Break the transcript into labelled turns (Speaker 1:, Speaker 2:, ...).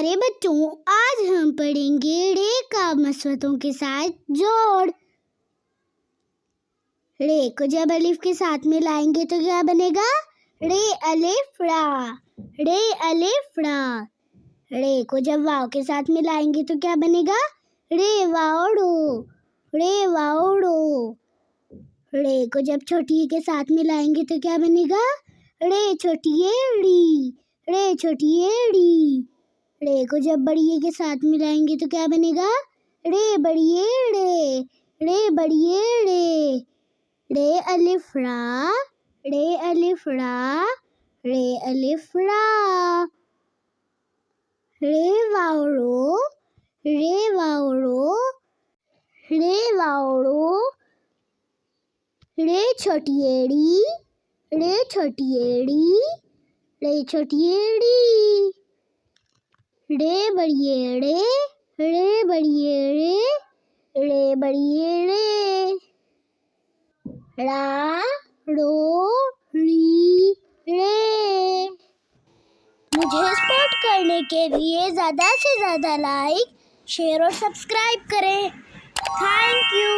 Speaker 1: प्यारे बच्चों, आज हम पढ़ेंगे रे का मस्वतों के साथ जोड़। रे को जब अलिफ के साथ में लाएंगे तो क्या बनेगा? रे अलिफ रा, रे अलिफ रा। रे को जब वाव के साथ में लाएंगे तो क्या बनेगा? रे वाओडो, रे वाओडो। रे को जब छोटी के साथ में लाएंगे तो क्या बनेगा? रे छोटी एड़ी, रे छोटी एड़ी। रे को जब बड़ी ए के साथ मिलाएंगे तो क्या बनेगा? रे बड़ी एड़े, रे बड़ी एड़े। रे अलिफ रा, रे अलिफ रा, रे अलिफ रा। रे वाओड़ो, रे वाओड़ो, रे वाओड़ो। रे छोटी एड़ी, रे छोटी एड़ी, रे छोटी एड़ी। रे बड़ी एड़े, रे बड़ी एड़े, रे बड़ी एड़े। रा रो री रे। मुझे सपोर्ट करने के लिए ज़्यादा से ज़्यादा लाइक, शेयर और सब्सक्राइब करें। Thank you.